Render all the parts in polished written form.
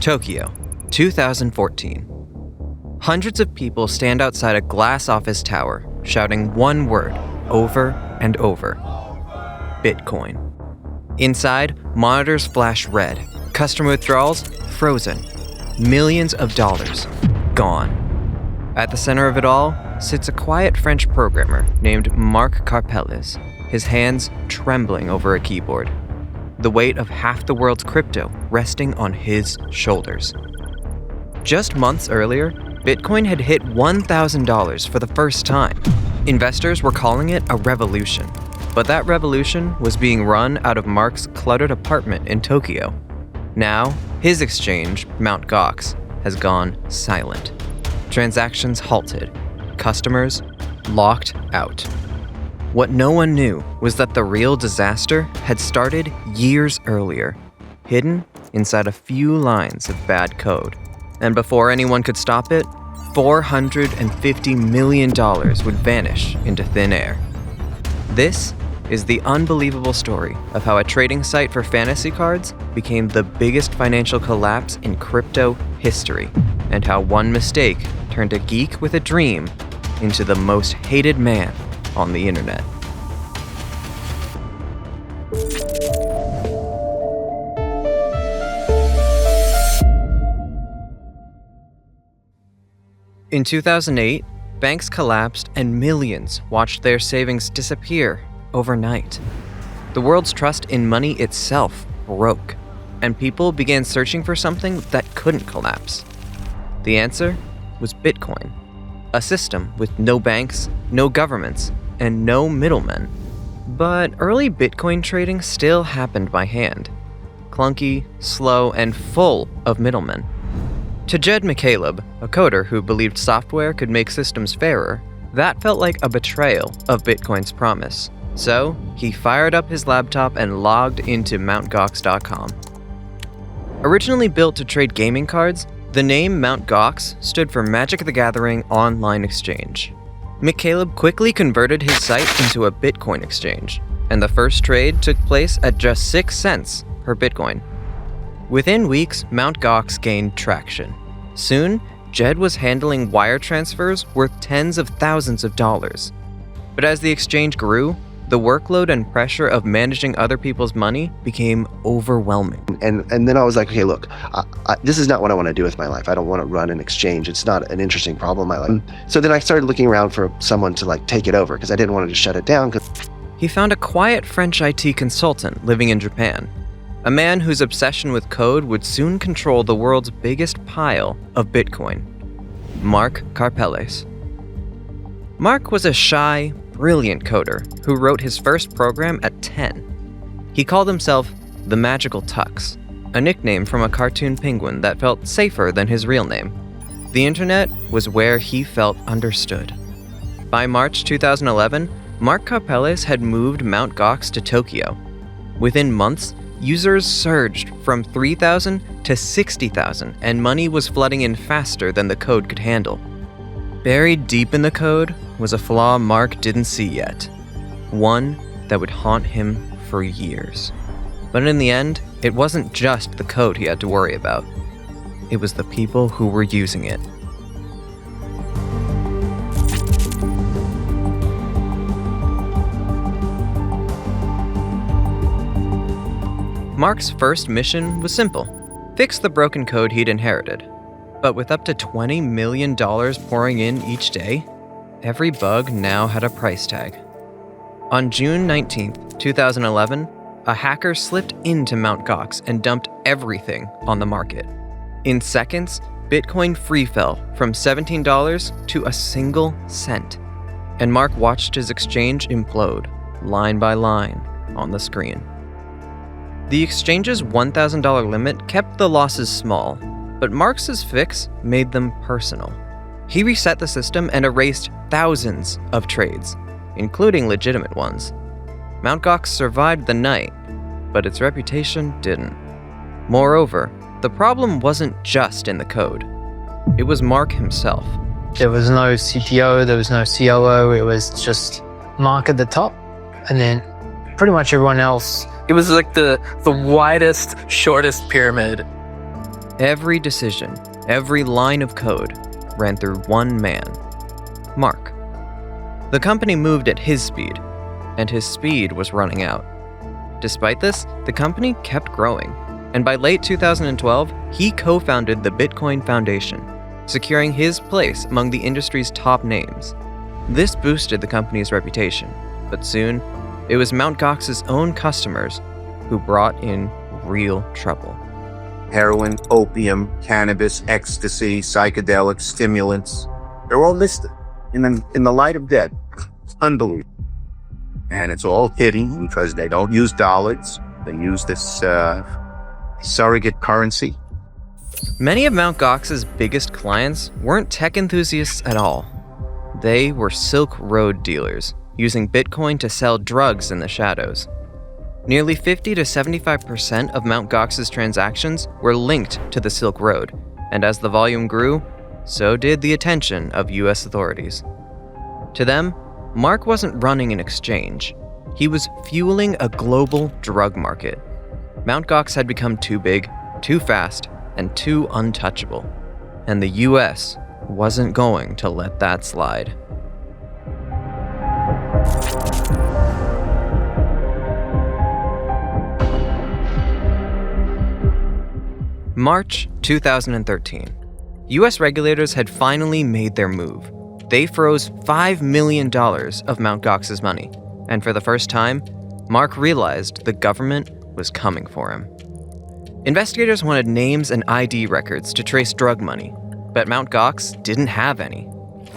Tokyo, 2014. Hundreds of people stand outside a glass office tower, shouting one word over and over: Bitcoin. Inside, monitors flash red, customer withdrawals frozen, millions of dollars gone. At the center of it all sits a quiet French programmer named Marc Karpelès, his hands trembling over a keyboard, the weight of half the world's crypto resting on his shoulders. Just months earlier, Bitcoin had hit $1,000 for the first time. Investors were calling it a revolution, but that revolution was being run out of Marc's cluttered apartment in Tokyo. Now, his exchange, Mt. Gox, has gone silent. Transactions halted. Customers locked out. What no one knew was that the real disaster had started years earlier, hidden inside a few lines of bad code. And before anyone could stop it, $450 million would vanish into thin air. This is the unbelievable story of how a trading site for fantasy cards became the biggest financial collapse in crypto history, and how one mistake turned a geek with a dream into the most hated man on the internet. In 2008, banks collapsed and millions watched their savings disappear overnight. The world's trust in money itself broke, and people began searching for something that couldn't collapse. The answer was Bitcoin, a system with no banks, no governments, and no middlemen. But early Bitcoin trading still happened by hand, clunky, slow, and full of middlemen. To Jed McCaleb, a coder who believed software could make systems fairer, that felt like a betrayal of Bitcoin's promise. So, he fired up his laptop and logged into MtGox.com. Originally built to trade gaming cards, the name Mt. Gox stood for Magic the Gathering Online Exchange. McCaleb quickly converted his site into a Bitcoin exchange, and the first trade took place at just 6 cents per Bitcoin. Within weeks, Mt. Gox gained traction. Soon, Jed was handling wire transfers worth tens of thousands of dollars. But as the exchange grew, the workload and pressure of managing other people's money became overwhelming. And then I was like, okay, look, this is not what I want to do with my life. I don't want to run an exchange. It's not an interesting problem in my life. So then I started looking around for someone to take it over, because I didn't want to just shut it down. He found a quiet French IT consultant living in Japan, a man whose obsession with code would soon control the world's biggest pile of Bitcoin: Marc Karpelès. Marc was a shy, brilliant coder who wrote his first program at 10. He called himself the Magical Tux, a nickname from a cartoon penguin that felt safer than his real name. The internet was where he felt understood. By March 2011, Marc Karpelès had moved Mt. Gox to Tokyo. Within months, users surged from 3,000 to 60,000, and money was flooding in faster than the code could handle. Buried deep in the code was a flaw Marc didn't see yet, one that would haunt him for years. But in the end, it wasn't just the code he had to worry about. It was the people who were using it. Marc's first mission was simple: fix the broken code he'd inherited. But with up to $20 million pouring in each day, every bug now had a price tag. On June 19, 2011, a hacker slipped into Mt. Gox and dumped everything on the market. In seconds, Bitcoin free fell from $17 to a single cent, and Marc watched his exchange implode, line by line, on the screen. The exchange's $1,000 limit kept the losses small, but Marc's fix made them personal. He reset the system and erased thousands of trades, including legitimate ones. Mt. Gox survived the night, but its reputation didn't. Moreover, the problem wasn't just in the code. It was Marc himself. There was no CTO, there was no COO, it was just Marc at the top, and then pretty much everyone else. It was like the widest, shortest pyramid. Every decision, every line of code ran through one man, Mark. The company moved at his speed, and his speed was running out. Despite this, the company kept growing, and by late 2012, he co-founded the Bitcoin Foundation, securing his place among the industry's top names. This boosted the company's reputation, but soon, it was Mt. Gox's own customers who brought in real trouble. Heroin, opium, cannabis, ecstasy, psychedelics, stimulants. They're all listed in the light of day. Unbelievable. And it's all hidden because they don't use dollars. They use this surrogate currency. Many of Mt. Gox's biggest clients weren't tech enthusiasts at all. They were Silk Road dealers, using Bitcoin to sell drugs in the shadows. Nearly 50 to 75% of Mt. Gox's transactions were linked to the Silk Road, and as the volume grew, so did the attention of US authorities. To them, Mark wasn't running an exchange. He was fueling a global drug market. Mt. Gox had become too big, too fast, and too untouchable. And the US wasn't going to let that slide. March 2013. US regulators had finally made their move. They froze $5 million of Mt. Gox's money, and for the first time, Mark realized the government was coming for him. Investigators wanted names and ID records to trace drug money, but Mt. Gox didn't have any.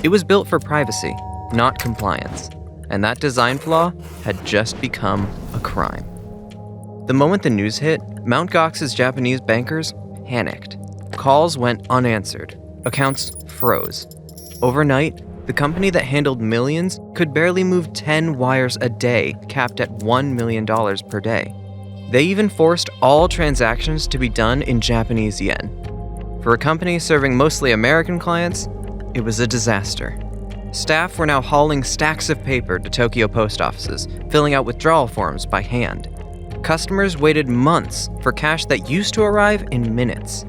It was built for privacy, not compliance, and that design flaw had just become a crime. The moment the news hit, Mt. Gox's Japanese bankers panicked. Calls went unanswered. Accounts froze. Overnight, the company that handled millions could barely move 10 wires a day, capped at $1 million per day. They even forced all transactions to be done in Japanese yen. For a company serving mostly American clients, it was a disaster. Staff were now hauling stacks of paper to Tokyo post offices, filling out withdrawal forms by hand. Customers waited months for cash that used to arrive in minutes.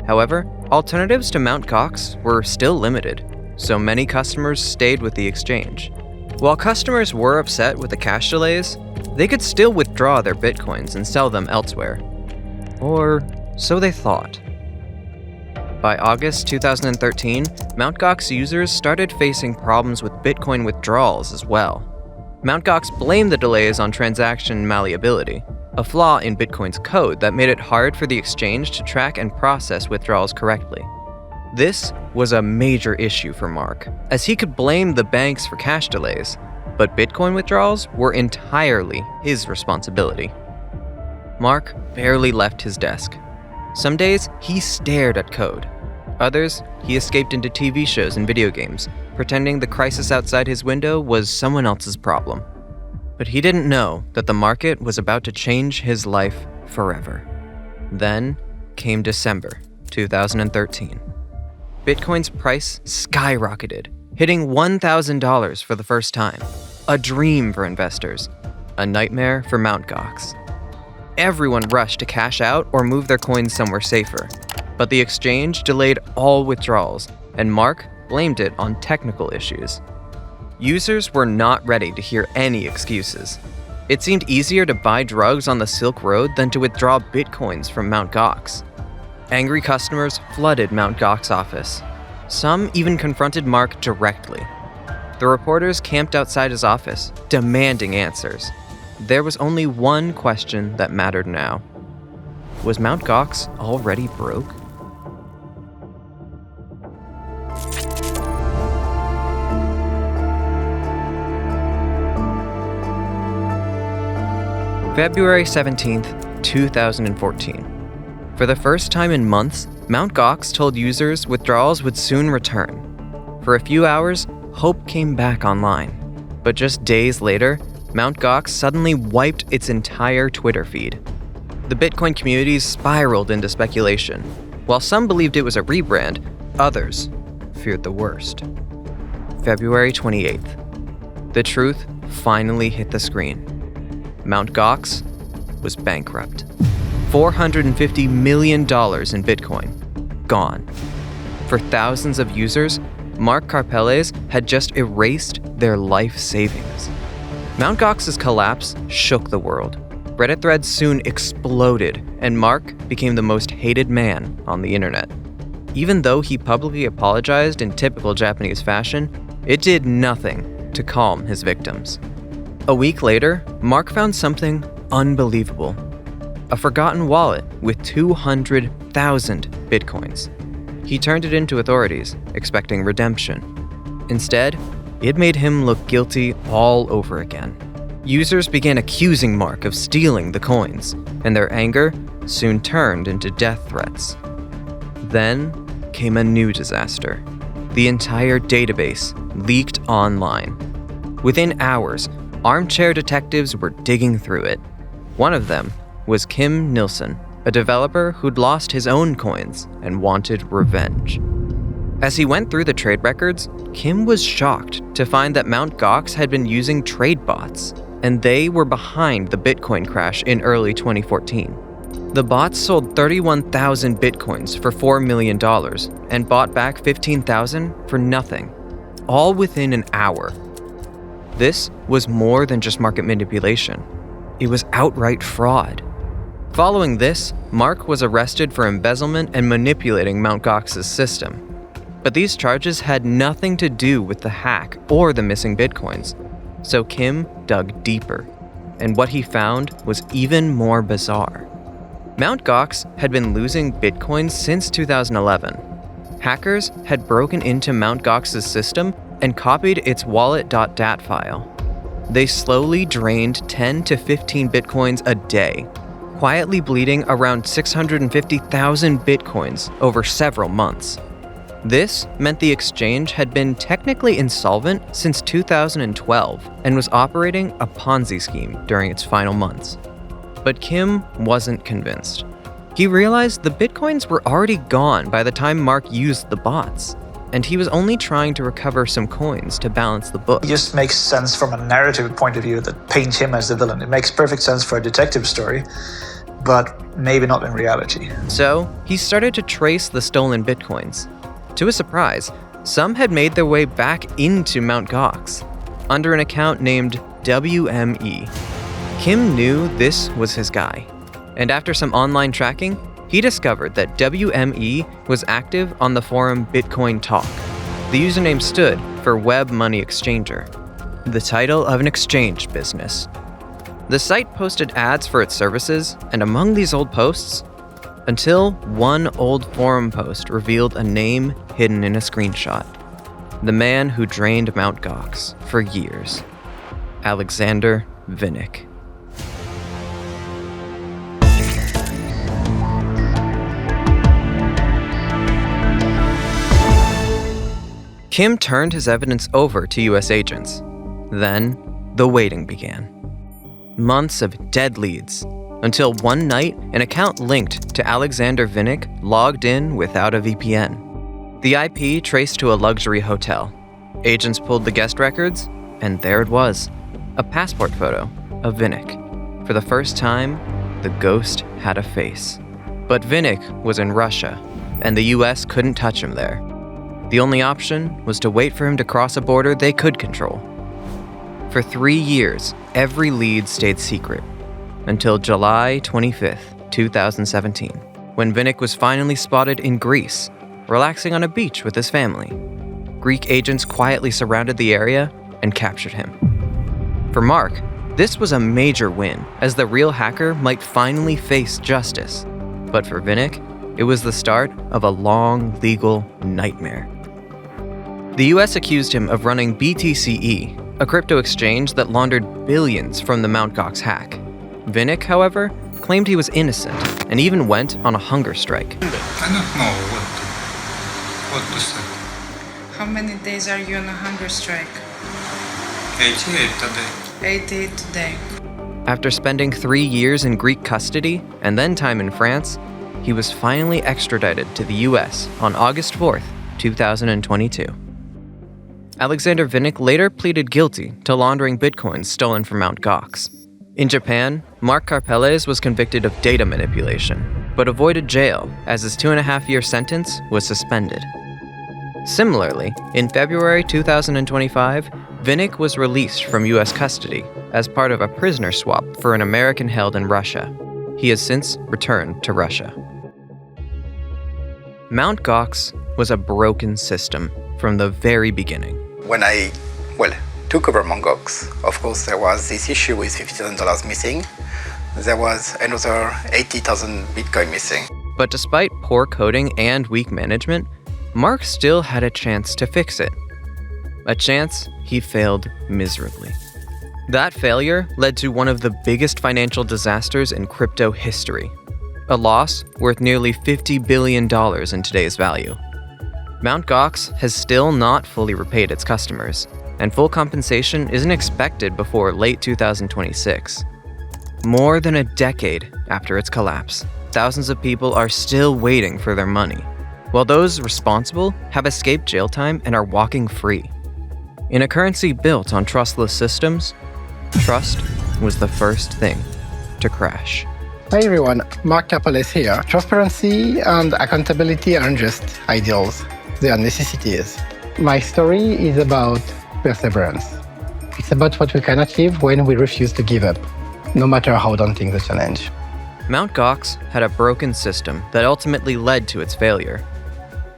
However, alternatives to Mt. Gox were still limited, so many customers stayed with the exchange. While customers were upset with the cash delays, they could still withdraw their bitcoins and sell them elsewhere. Or so they thought. By August 2013, Mt. Gox users started facing problems with Bitcoin withdrawals as well. Mt. Gox blamed the delays on transaction malleability, a flaw in Bitcoin's code that made it hard for the exchange to track and process withdrawals correctly. This was a major issue for Mark, as he could blame the banks for cash delays, but Bitcoin withdrawals were entirely his responsibility. Mark barely left his desk. Some days, he stared at code. Others, he escaped into TV shows and video games, pretending the crisis outside his window was someone else's problem. But he didn't know that the market was about to change his life forever. Then came December 2013. Bitcoin's price skyrocketed, hitting $1,000 for the first time. A dream for investors, a nightmare for Mt. Gox. Everyone rushed to cash out or move their coins somewhere safer, but the exchange delayed all withdrawals, and Mark blamed it on technical issues. Users were not ready to hear any excuses. It seemed easier to buy drugs on the Silk Road than to withdraw bitcoins from Mt. Gox. Angry customers flooded Mt. Gox's office. Some even confronted Mark directly. The reporters camped outside his office, demanding answers. There was only one question that mattered now. Was Mt. Gox already broke? February 17th, 2014. For the first time in months, Mt. Gox told users withdrawals would soon return. For a few hours, hope came back online. But just days later, Mt. Gox suddenly wiped its entire Twitter feed. The Bitcoin communities spiraled into speculation. While some believed it was a rebrand, others feared the worst. February 28th. The truth finally hit the screen. Mt. Gox was bankrupt. $450 million in Bitcoin, gone. For thousands of users, Mark Karpelès had just erased their life savings. Mt. Gox's collapse shook the world. Reddit threads soon exploded, and Mark became the most hated man on the internet. Even though he publicly apologized in typical Japanese fashion, it did nothing to calm his victims. A week later, Mark found something unbelievable: a forgotten wallet with 200,000 bitcoins. He turned it into authorities, expecting redemption. Instead, it made him look guilty all over again. Users began accusing Mark of stealing the coins, and their anger soon turned into death threats. Then came a new disaster. The entire database leaked online. Within hours, armchair detectives were digging through it. One of them was Kim Nilsson, a developer who'd lost his own coins and wanted revenge. As he went through the trade records, Kim was shocked to find that Mt. Gox had been using trade bots, and they were behind the Bitcoin crash in early 2014. The bots sold 31,000 Bitcoins for $4 million and bought back 15,000 for nothing, all within an hour. This was more than just market manipulation. It was outright fraud. Following this, Mark was arrested for embezzlement and manipulating Mt. Gox's system. But these charges had nothing to do with the hack or the missing Bitcoins. So Kim dug deeper, and what he found was even more bizarre. Mt. Gox had been losing Bitcoins since 2011. Hackers had broken into Mt. Gox's system and copied its wallet.dat file. They slowly drained 10 to 15 Bitcoins a day, quietly bleeding around 650,000 Bitcoins over several months. This meant the exchange had been technically insolvent since 2012 and was operating a Ponzi scheme during its final months. But Kim wasn't convinced. He realized the Bitcoins were already gone by the time Mark used the bots, and he was only trying to recover some coins to balance the book. It just makes sense from a narrative point of view that paints him as the villain. It makes perfect sense for a detective story, but maybe not in reality. So he started to trace the stolen Bitcoins. To his surprise, some had made their way back into Mt. Gox under an account named WME. Kim knew this was his guy, and after some online tracking, he discovered that WME was active on the forum Bitcoin Talk. The username stood for Web Money Exchanger, the title of an exchange business. The site posted ads for its services, and among these old posts, until one old forum post revealed a name hidden in a screenshot. The man who drained Mt. Gox for years, Alexander Vinnik. Kim turned his evidence over to US agents. Then, the waiting began. Months of dead leads, until one night, an account linked to Alexander Vinnik logged in without a VPN. The IP traced to a luxury hotel. Agents pulled the guest records, and there it was, a passport photo of Vinnik. For the first time, the ghost had a face. But Vinnik was in Russia, and the US couldn't touch him there. The only option was to wait for him to cross a border they could control. For 3 years, every lead stayed secret, until July 25th, 2017, when Vinnik was finally spotted in Greece, relaxing on a beach with his family. Greek agents quietly surrounded the area and captured him. For Mark, this was a major win, as the real hacker might finally face justice. But for Vinnik, it was the start of a long legal nightmare. The US accused him of running BTCE, a crypto exchange that laundered billions from the Mt. Gox hack. Vinnik, however, claimed he was innocent and even went on a hunger strike. I don't know what to say. How many days are you on a hunger strike? 88 today. 88 today. After spending 3 years in Greek custody and then time in France, he was finally extradited to the US on August 4th, 2022. Alexander Vinnik later pleaded guilty to laundering Bitcoins stolen from Mt. Gox. In Japan, Mark Karpelès was convicted of data manipulation. but avoided jail as his 2.5-year sentence was suspended. Similarly, in February 2025, Vinnik was released from U.S. custody as part of a prisoner swap for an American held in Russia. He has since returned to Russia. Mt. Gox was a broken system from the very beginning. When I took over Mt. Gox, of course there was this issue with $50,000 missing. There was another 80,000 Bitcoin missing. But despite poor coding and weak management, Mark still had a chance to fix it. A chance he failed miserably. That failure led to one of the biggest financial disasters in crypto history, a loss worth nearly $50 billion in today's value. Mt. Gox has still not fully repaid its customers, and full compensation isn't expected before late 2026. More than a decade after its collapse, thousands of people are still waiting for their money, while those responsible have escaped jail time and are walking free. In a currency built on trustless systems, trust was the first thing to crash. Hi everyone, Mark Karpeles here. Transparency and accountability aren't just ideals, they are necessities. My story is about perseverance. It's about what we can achieve when we refuse to give up, no matter how daunting the challenge. Mt. Gox had a broken system that ultimately led to its failure.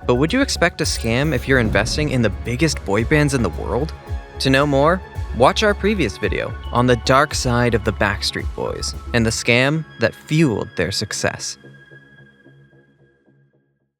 But would you expect a scam if you're investing in the biggest boy bands in the world? To know more, watch our previous video on the dark side of the Backstreet Boys and the scam that fueled their success.